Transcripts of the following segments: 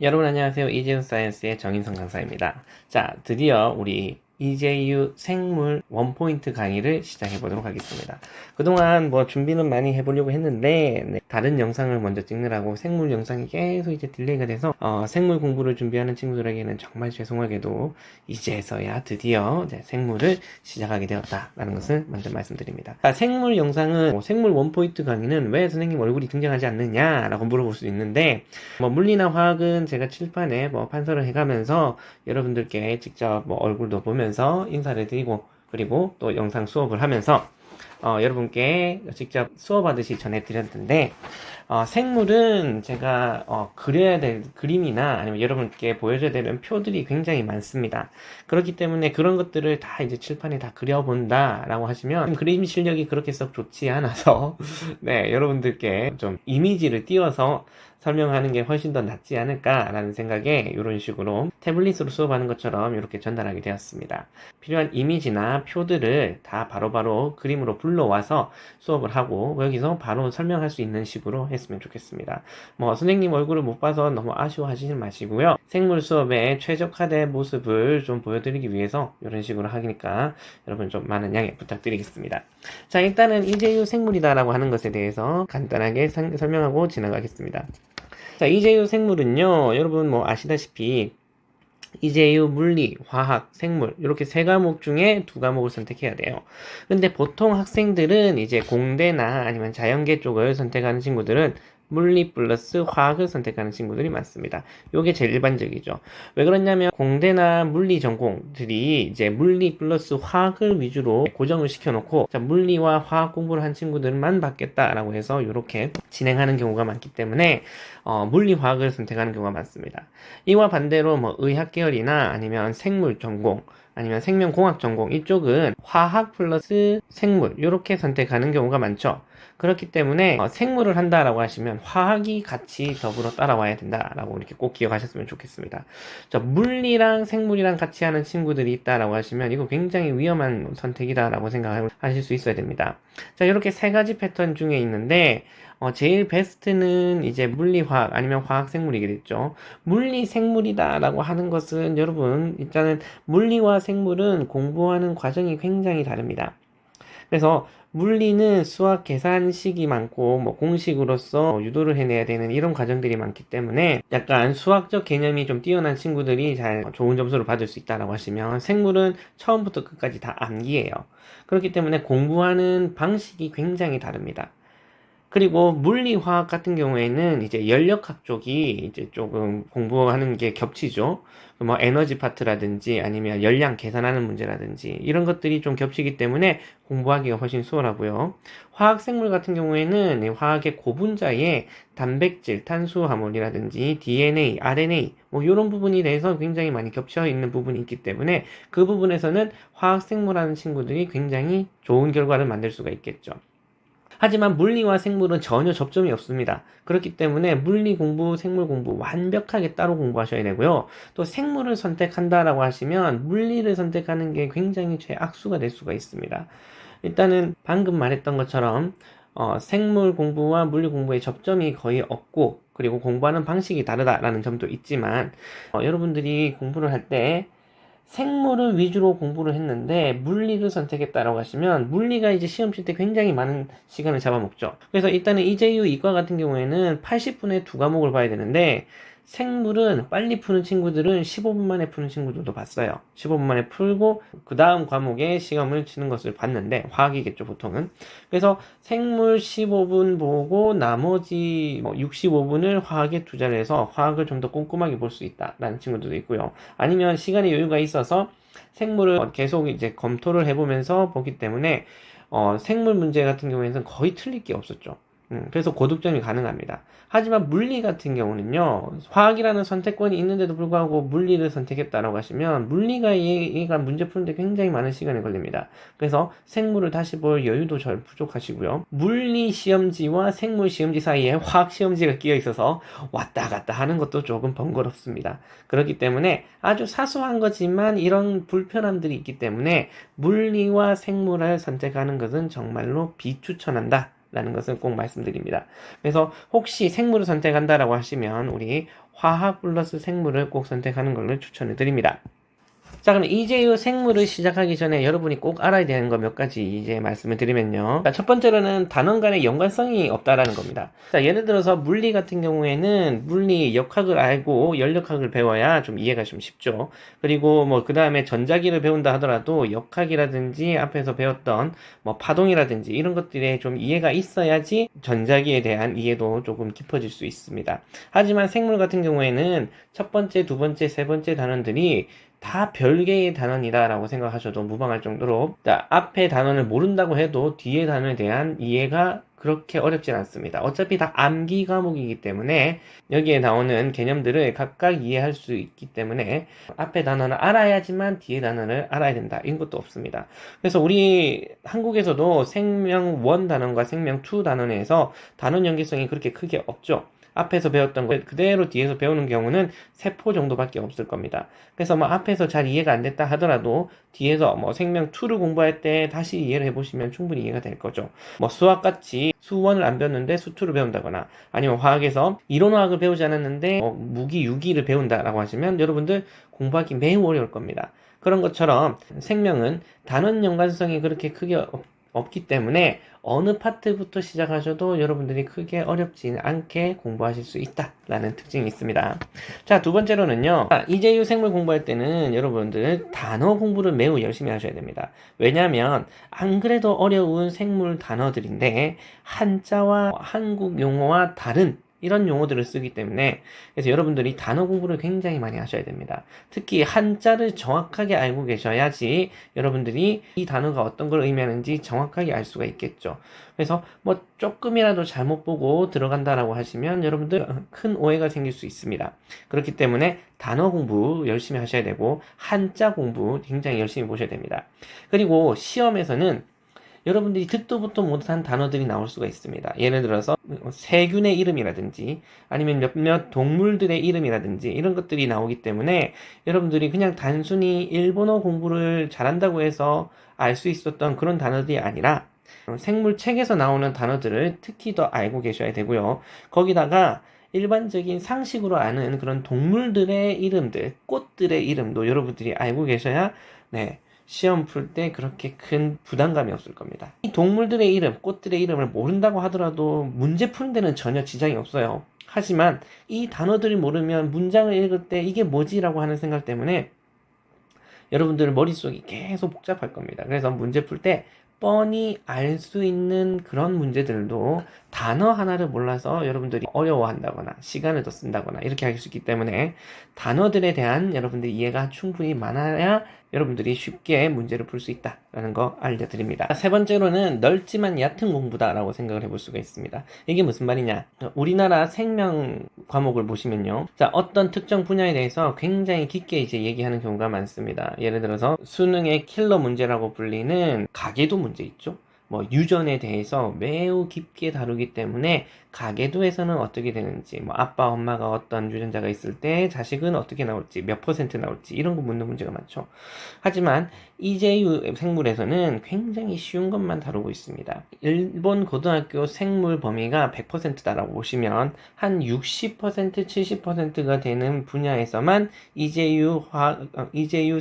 여러분 안녕하세요. 이재우 사이언스의 정인성 강사입니다. 자, 드디어 우리 이재유 생물 원포인트 강의를 시작해 보도록 하겠습니다. 그동안 뭐 준비는 많이 해보려고 했는데 다른 영상을 먼저 찍느라고 생물 영상이 계속 이제 딜레이가 돼서 생물 공부를 준비하는 친구들에게는 정말 죄송하게도 이제서야 드디어 생물을 시작하게 되었다라는 것을 먼저 말씀드립니다. 자, 생물 영상은 생물 원포인트 강의는 왜 선생님 얼굴이 등장하지 않느냐라고 물어볼 수 있는데 물리나 화학은 제가 칠판에 판서를 해가면서 여러분들께 직접 얼굴도 보면서 인사를 드리고 그리고 또 영상 수업을 하면서 여러분께 직접 수업하듯이 전해드렸는데 생물은 제가 그려야 될 그림이나 아니면 여러분께 보여줘야 되는 표들이 굉장히 많습니다. 그렇기 때문에 그런 것들을 다 이제 칠판에 다 그려본다 라고 하시면 그림 실력이 그렇게 썩 좋지 않아서 네, 여러분들께 좀 이미지를 띄워서 설명하는 게 훨씬 더 낫지 않을까라는 생각에 이런 식으로 태블릿으로 수업하는 것처럼 이렇게 전달하게 되었습니다. 필요한 이미지나 표들을 다 바로바로 그림으로 불러와서 수업을 하고 여기서 바로 설명할 수 있는 식으로 했으면 좋겠습니다. 선생님 얼굴을 못 봐서 너무 아쉬워하시지 마시고요. 생물 수업의 최적화된 모습을 좀 보여드리기 위해서 이런 식으로 하니까 여러분 좀 많은 양해 부탁드리겠습니다. 자, 일단은 이재유 생물이다라고 하는 것에 대해서 간단하게 설명하고 지나가겠습니다. 자, 이재유 생물은요, 여러분 아시다시피 이재유 물리, 화학, 생물 이렇게 세 과목 중에 두 과목을 선택해야 돼요. 근데 보통 학생들은 이제 공대나 아니면 자연계 쪽을 선택하는 친구들은 물리 플러스 화학을 선택하는 친구들이 많습니다. 요게 제일 일반적이죠. 왜 그러냐면 공대나 물리 전공들이 이제 물리 플러스 화학을 위주로 고정을 시켜놓고 자, 물리와 화학 공부를 한 친구들만 받겠다라고 해서 이렇게 진행하는 경우가 많기 때문에 물리 화학을 선택하는 경우가 많습니다. 이와 반대로 의학 계열이나 아니면 생물 전공 아니면 생명공학 전공 이쪽은 화학 플러스 생물 이렇게 선택하는 경우가 많죠. 그렇기 때문에 생물을 한다라고 하시면 화학이 같이 더불어 따라와야 된다라고 이렇게 꼭 기억하셨으면 좋겠습니다. 자, 물리랑 생물이랑 같이 하는 친구들이 있다라고 하시면 이거 굉장히 위험한 선택이다라고 생각하실 수 있어야 됩니다. 자, 이렇게 세 가지 패턴 중에 있는데 제일 베스트는 이제 물리화학 아니면 화학생물이겠죠. 물리생물이다라고 하는 것은 여러분 일단은 물리와 생물은 공부하는 과정이 굉장히 다릅니다. 그래서 물리는 수학 계산식이 많고 공식으로서 유도를 해내야 되는 이런 과정들이 많기 때문에 약간 수학적 개념이 좀 뛰어난 친구들이 잘 좋은 점수를 받을 수 있다라고 하시면 생물은 처음부터 끝까지 다 암기예요. 그렇기 때문에 공부하는 방식이 굉장히 다릅니다. 그리고 물리화학 같은 경우에는 이제 연력학 쪽이 이제 조금 공부하는 게 겹치죠. 에너지 파트라든지 아니면 열량 계산하는 문제라든지 이런 것들이 좀 겹치기 때문에 공부하기가 훨씬 수월하고요. 화학생물 같은 경우에는 화학의 고분자의 단백질, 탄수화물이라든지 DNA, RNA 이런 부분에 대해서 굉장히 많이 겹쳐 있는 부분이 있기 때문에 그 부분에서는 화학생물하는 친구들이 굉장히 좋은 결과를 만들 수가 있겠죠. 하지만 물리와 생물은 전혀 접점이 없습니다. 그렇기 때문에 물리 공부, 생물 공부 완벽하게 따로 공부하셔야 되고요. 또 생물을 선택한다라고 하시면 물리를 선택하는 게 굉장히 최악수가 될 수가 있습니다. 일단은 방금 말했던 것처럼 생물 공부와 물리 공부의 접점이 거의 없고 그리고 공부하는 방식이 다르다라는 점도 있지만 여러분들이 공부를 할때 생물을 위주로 공부를 했는데 물리를 선택했다라고 하시면 물리가 이제 시험 칠 때 굉장히 많은 시간을 잡아먹죠. 그래서 일단은 이재유 이과 같은 경우에는 80분에 두 과목을 봐야 되는데 생물은 빨리 푸는 친구들은 15분 만에 푸는 친구들도 봤어요. 15분 만에 풀고 그 다음 과목에 시험을 치는 것을 봤는데 화학이겠죠 보통은. 그래서 생물 15분 보고 나머지 65분을 화학에 투자를 해서 화학을 좀 더 꼼꼼하게 볼 수 있다라는 친구들도 있고요. 아니면 시간의 여유가 있어서 생물을 계속 이제 검토를 해보면서 보기 때문에 생물 문제 같은 경우에는 거의 틀릴 게 없었죠. 그래서 고득점이 가능합니다. 하지만 물리 같은 경우는요, 화학이라는 선택권이 있는데도 불구하고 물리를 선택했다라고 하시면, 물리가 얘가 문제 푸는데 굉장히 많은 시간이 걸립니다. 그래서 생물을 다시 볼 여유도 절 부족하시고요. 물리 시험지와 생물 시험지 사이에 화학 시험지가 끼어 있어서 왔다 갔다 하는 것도 조금 번거롭습니다. 그렇기 때문에 아주 사소한 거지만 이런 불편함들이 있기 때문에 물리와 생물을 선택하는 것은 정말로 비추천한다. 라는 것을 꼭 말씀드립니다. 그래서 혹시 생물을 선택한다라고 하시면 우리 화학 플러스 생물을 꼭 선택하는 걸로 추천을 드립니다. 자, 그럼 이제유 생물을 시작하기 전에 여러분이 꼭 알아야 되는 거 몇 가지 이제 말씀을 드리면요. 자, 첫 번째로는 단원 간의 연관성이 없다라는 겁니다. 자, 예를 들어서 물리 같은 경우에는 물리 역학을 알고 연력학을 배워야 좀 이해가 좀 쉽죠. 그리고 뭐 그 다음에 전자기를 배운다 하더라도 역학이라든지 앞에서 배웠던 뭐 파동이라든지 이런 것들에 좀 이해가 있어야지 전자기에 대한 이해도 조금 깊어질 수 있습니다. 하지만 생물 같은 경우에는 첫 번째, 두 번째, 세 번째 단원들이 다 별개의 단원이다라고 생각하셔도 무방할 정도로, 자, 앞에 단원을 모른다고 해도 뒤에 단원에 대한 이해가 그렇게 어렵진 않습니다. 어차피 다 암기 과목이기 때문에 여기에 나오는 개념들을 각각 이해할 수 있기 때문에 앞에 단원을 알아야지만 뒤에 단원을 알아야 된다, 이런 것도 없습니다. 그래서 우리 한국에서도 생명 1 단원과 생명 2 단원에서 단원 연계성이 그렇게 크게 없죠. 앞에서 배웠던 걸 그대로 뒤에서 배우는 경우는 세포 정도밖에 없을 겁니다. 그래서 뭐 앞에서 잘 이해가 안 됐다 하더라도 뒤에서 뭐 생명 2를 공부할 때 다시 이해를 해보시면 충분히 이해가 될 거죠. 뭐 수학같이 수1을 안 배웠는데 수2를 배운다거나, 아니면 화학에서 이론화학을 배우지 않았는데 무기, 유기를 배운다라고 하시면 여러분들 공부하기 매우 어려울 겁니다. 그런 것처럼 생명은 단원 연관성이 그렇게 크게 없기 때문에 어느 파트부터 시작하셔도 여러분들이 크게 어렵지 않게 공부하실 수 있다라는 특징이 있습니다. 자, 두 번째로는요. 이제유 생물 공부할 때는 여러분들 단어 공부를 매우 열심히 하셔야 됩니다. 왜냐하면 안 그래도 어려운 생물 단어들인데 한자와 한국 용어와 다른 이런 용어들을 쓰기 때문에, 그래서 여러분들이 단어 공부를 굉장히 많이 하셔야 됩니다. 특히 한자를 정확하게 알고 계셔야지 여러분들이 이 단어가 어떤 걸 의미하는지 정확하게 알 수가 있겠죠. 그래서 뭐 조금이라도 잘못 보고 들어간다라고 하시면 여러분들 큰 오해가 생길 수 있습니다. 그렇기 때문에 단어 공부 열심히 하셔야 되고 한자 공부 굉장히 열심히 보셔야 됩니다. 그리고 시험에서는 여러분들이 듣도 보도 못한 단어들이 나올 수가 있습니다. 예를 들어서 세균의 이름이라든지 아니면 몇몇 동물들의 이름이라든지 이런 것들이 나오기 때문에 여러분들이 그냥 단순히 일본어 공부를 잘한다고 해서 알 수 있었던 그런 단어들이 아니라 생물책에서 나오는 단어들을 특히 더 알고 계셔야 되고요. 거기다가 일반적인 상식으로 아는 그런 동물들의 이름들, 꽃들의 이름도 여러분들이 알고 계셔야 시험 풀 때 그렇게 큰 부담감이 없을 겁니다. 이 동물들의 이름, 꽃들의 이름을 모른다고 하더라도 문제 푸는 데는 전혀 지장이 없어요. 하지만 이 단어들을 모르면 문장을 읽을 때 이게 뭐지? 라고 하는 생각 때문에 여러분들 머릿속이 계속 복잡할 겁니다. 그래서 문제 풀 때 뻔히 알 수 있는 그런 문제들도 단어 하나를 몰라서 여러분들이 어려워한다거나 시간을 더 쓴다거나 이렇게 할 수 있기 때문에 단어들에 대한 여러분들의 이해가 충분히 많아야 여러분들이 쉽게 문제를 풀 수 있다라는 거 알려드립니다. 세 번째로는 넓지만 얕은 공부다라고 생각을 해볼 수가 있습니다. 이게 무슨 말이냐? 우리나라 생명 과목을 보시면요. 자, 어떤 특정 분야에 대해서 굉장히 깊게 이제 얘기하는 경우가 많습니다. 예를 들어서 수능의 킬러 문제라고 불리는 가계도 문제 있죠. 뭐 유전에 대해서 매우 깊게 다루기 때문에 가계도에서는 어떻게 되는지, 뭐 아빠 엄마가 어떤 유전자가 있을 때 자식은 어떻게 나올지, 몇 퍼센트 나올지 이런 거 묻는 문제가 많죠. 하지만 이제유 생물에서는 굉장히 쉬운 것만 다루고 있습니다. 일본 고등학교 생물 범위가 100%다라고 보시면 한 60%, 70%가 되는 분야에서만 이제유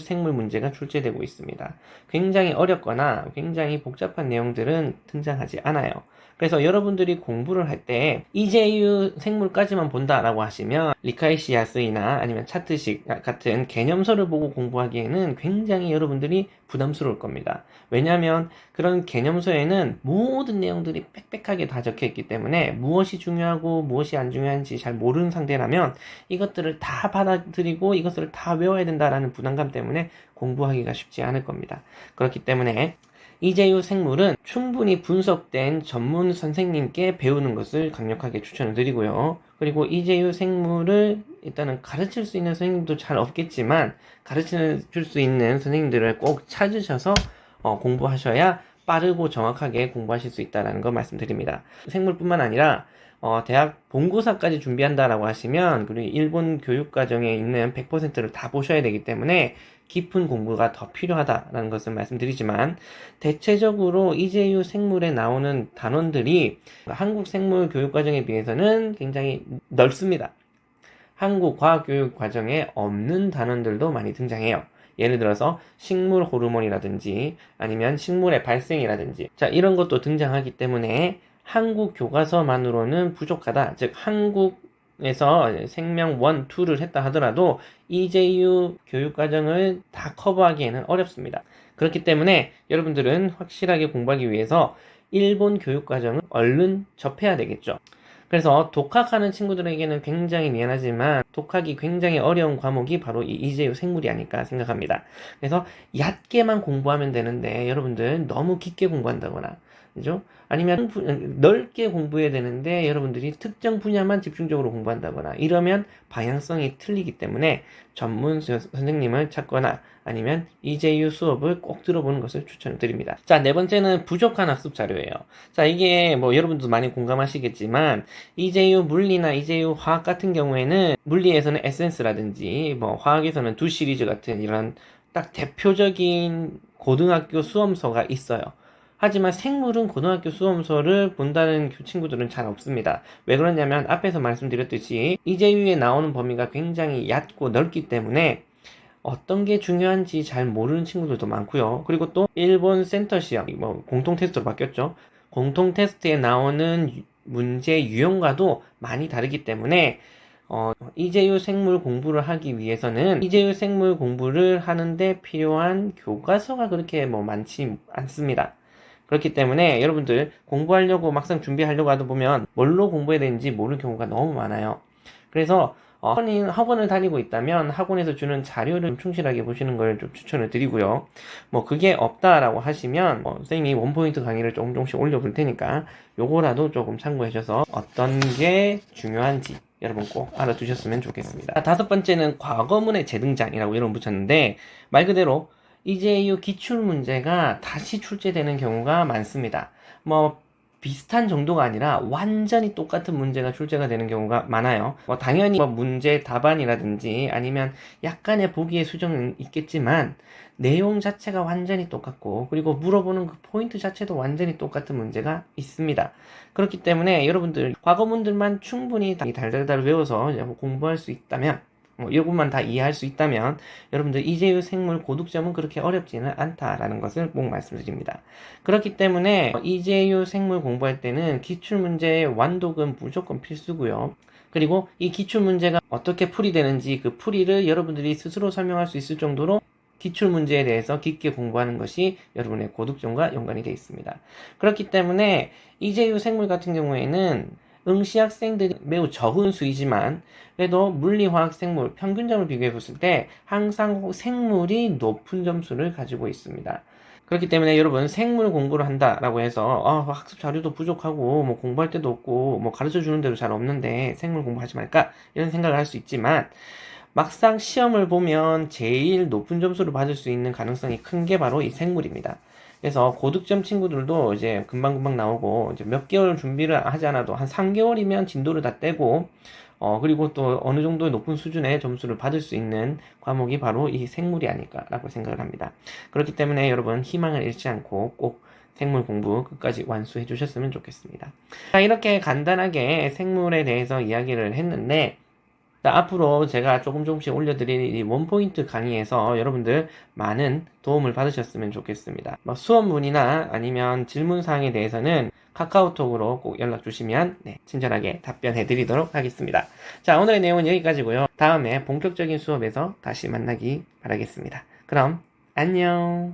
생물 문제가 출제되고 있습니다. 굉장히 어렵거나 굉장히 복잡한 내용들은 등장하지 않아요. 그래서 여러분들이 공부를 할 때 이제유 생물까지만 본다라고 하시면 리카이시아스이나 아니면 차트식 같은 개념서를 보고 공부하기에는 굉장히 여러분들이 부담스러울 겁니다. 왜냐하면 그런 개념서에는 모든 내용들이 빽빽하게 다 적혀 있기 때문에 무엇이 중요하고 무엇이 안 중요한지 잘 모르는 상태라면 이것들을 다 받아들이고 이것을 다 외워야 된다라는 부담감 때문에 공부하기가 쉽지 않을 겁니다. 그렇기 때문에 이제유 생물은 충분히 분석된 전문 선생님께 배우는 것을 강력하게 추천을 드리고요. 그리고 이제유 생물을 일단은 가르칠 수 있는 선생님도 잘 없겠지만 가르쳐 줄 수 있는 선생님들을 꼭 찾으셔서 공부하셔야 빠르고 정확하게 공부하실 수 있다는 거 말씀드립니다. 생물뿐만 아니라 대학 본고사까지 준비한다라고 하시면 그리고 일본 교육과정에 있는 100%를 다 보셔야 되기 때문에 깊은 공부가 더 필요하다라는 것을 말씀드리지만 대체적으로 이제유 생물에 나오는 단원들이 한국 생물 교육과정에 비해서는 굉장히 넓습니다. 한국 과학교육 과정에 없는 단원들도 많이 등장해요. 예를 들어서 식물 호르몬이라든지 아니면 식물의 발생이라든지 자 이런 것도 등장하기 때문에 한국 교과서만으로는 부족하다. 즉 한국에서 생명 1, 2를 했다 하더라도 EJU 교육과정을 다 커버하기에는 어렵습니다. 그렇기 때문에 여러분들은 확실하게 공부하기 위해서 일본 교육과정을 얼른 접해야 되겠죠. 그래서 독학하는 친구들에게는 굉장히 미안하지만 독학이 굉장히 어려운 과목이 바로 이 이재유 생물이 아닐까 생각합니다. 그래서 얕게만 공부하면 되는데 여러분들 너무 깊게 공부한다거나 그죠? 아니면 넓게 공부해야 되는데 여러분들이 특정 분야만 집중적으로 공부한다거나 이러면 방향성이 틀리기 때문에 전문 선생님을 찾거나 아니면 이재유 수업을 꼭 들어보는 것을 추천드립니다. 자, 네 번째는 부족한 학습 자료예요. 자, 이게 뭐 여러분도 많이 공감하시겠지만 이재유 물리나 이재유 화학 같은 경우에는 물리에서는 에센스라든지 뭐 화학에서는 두 시리즈 같은 이런 딱 대표적인 고등학교 수험서가 있어요. 하지만 생물은 고등학교 수험서를 본다는 친구들은 잘 없습니다. 왜 그러냐면 앞에서 말씀드렸듯이 이재유에 나오는 범위가 굉장히 얕고 넓기 때문에 어떤 게 중요한지 잘 모르는 친구들도 많고요. 그리고 또 일본 센터 시험, 뭐 공통 테스트로 바뀌었죠. 공통 테스트에 나오는 문제 유형과도 많이 다르기 때문에 이재유 생물 공부를 하기 위해서는 이재유 생물 공부를 하는데 필요한 교과서가 그렇게 뭐 많지 않습니다. 그렇기 때문에 여러분들 공부하려고 막상 준비하려고 하다 보면 뭘로 공부해야 되는지 모르는 경우가 너무 많아요. 그래서 학원을 다니고 있다면 학원에서 주는 자료를 좀 충실하게 보시는 걸 좀 추천을 드리고요. 뭐 그게 없다라고 하시면 선생님이 원포인트 강의를 조금씩 올려볼 테니까 요거라도 조금 참고해 주셔서 어떤 게 중요한지 여러분 꼭 알아두셨으면 좋겠습니다. 다섯 번째는 과거문의 재등장이라고 이름 붙였는데 말 그대로 이재유 기출문제가 다시 출제되는 경우가 많습니다. 뭐 비슷한 정도가 아니라 완전히 똑같은 문제가 출제가 되는 경우가 많아요. 당연히 문제 답안이라든지 아니면 약간의 보기의 수정은 있겠지만 내용 자체가 완전히 똑같고 그리고 물어보는 그 포인트 자체도 완전히 똑같은 문제가 있습니다. 그렇기 때문에 여러분들 과거문들만 충분히 달달달 외워서 공부할 수 있다면 이것만 다 이해할 수 있다면 여러분들 이재유 생물 고득점은 그렇게 어렵지는 않다라는 것을 꼭 말씀드립니다. 그렇기 때문에 이재유 생물 공부할 때는 기출문제의 완독은 무조건 필수고요. 그리고 이 기출문제가 어떻게 풀이되는지 그 풀이를 여러분들이 스스로 설명할 수 있을 정도로 기출문제에 대해서 깊게 공부하는 것이 여러분의 고득점과 연관이 되어 있습니다. 그렇기 때문에 이재유 생물 같은 경우에는 응시 학생들이 매우 적은 수이지만 그래도 물리, 화학, 생물 평균점을 비교해 봤을 때 항상 생물이 높은 점수를 가지고 있습니다. 그렇기 때문에 여러분 생물 공부를 한다라고 해서 학습 자료도 부족하고 뭐 공부할 데도 없고 뭐 가르쳐 주는 데도 잘 없는데 생물 공부하지 말까 이런 생각을 할 수 있지만 막상 시험을 보면 제일 높은 점수를 받을 수 있는 가능성이 큰 게 바로 이 생물입니다. 그래서 고득점 친구들도 이제 금방금방 나오고 이제 몇 개월 준비를 하지 않아도 한 3개월이면 진도를 다 떼고 그리고 또 어느 정도 높은 수준의 점수를 받을 수 있는 과목이 바로 이 생물이 아닐까라고 생각을 합니다. 그렇기 때문에 여러분 희망을 잃지 않고 꼭 생물 공부 끝까지 완수해 주셨으면 좋겠습니다. 자, 이렇게 간단하게 생물에 대해서 이야기를 했는데 자, 앞으로 제가 조금씩 올려드릴 이 원포인트 강의에서 여러분들 많은 도움을 받으셨으면 좋겠습니다. 수업 문의나 아니면 질문사항에 대해서는 카카오톡으로 꼭 연락 주시면 친절하게 답변해 드리도록 하겠습니다. 자, 오늘의 내용은 여기까지고요. 다음에 본격적인 수업에서 다시 만나기 바라겠습니다. 그럼 안녕.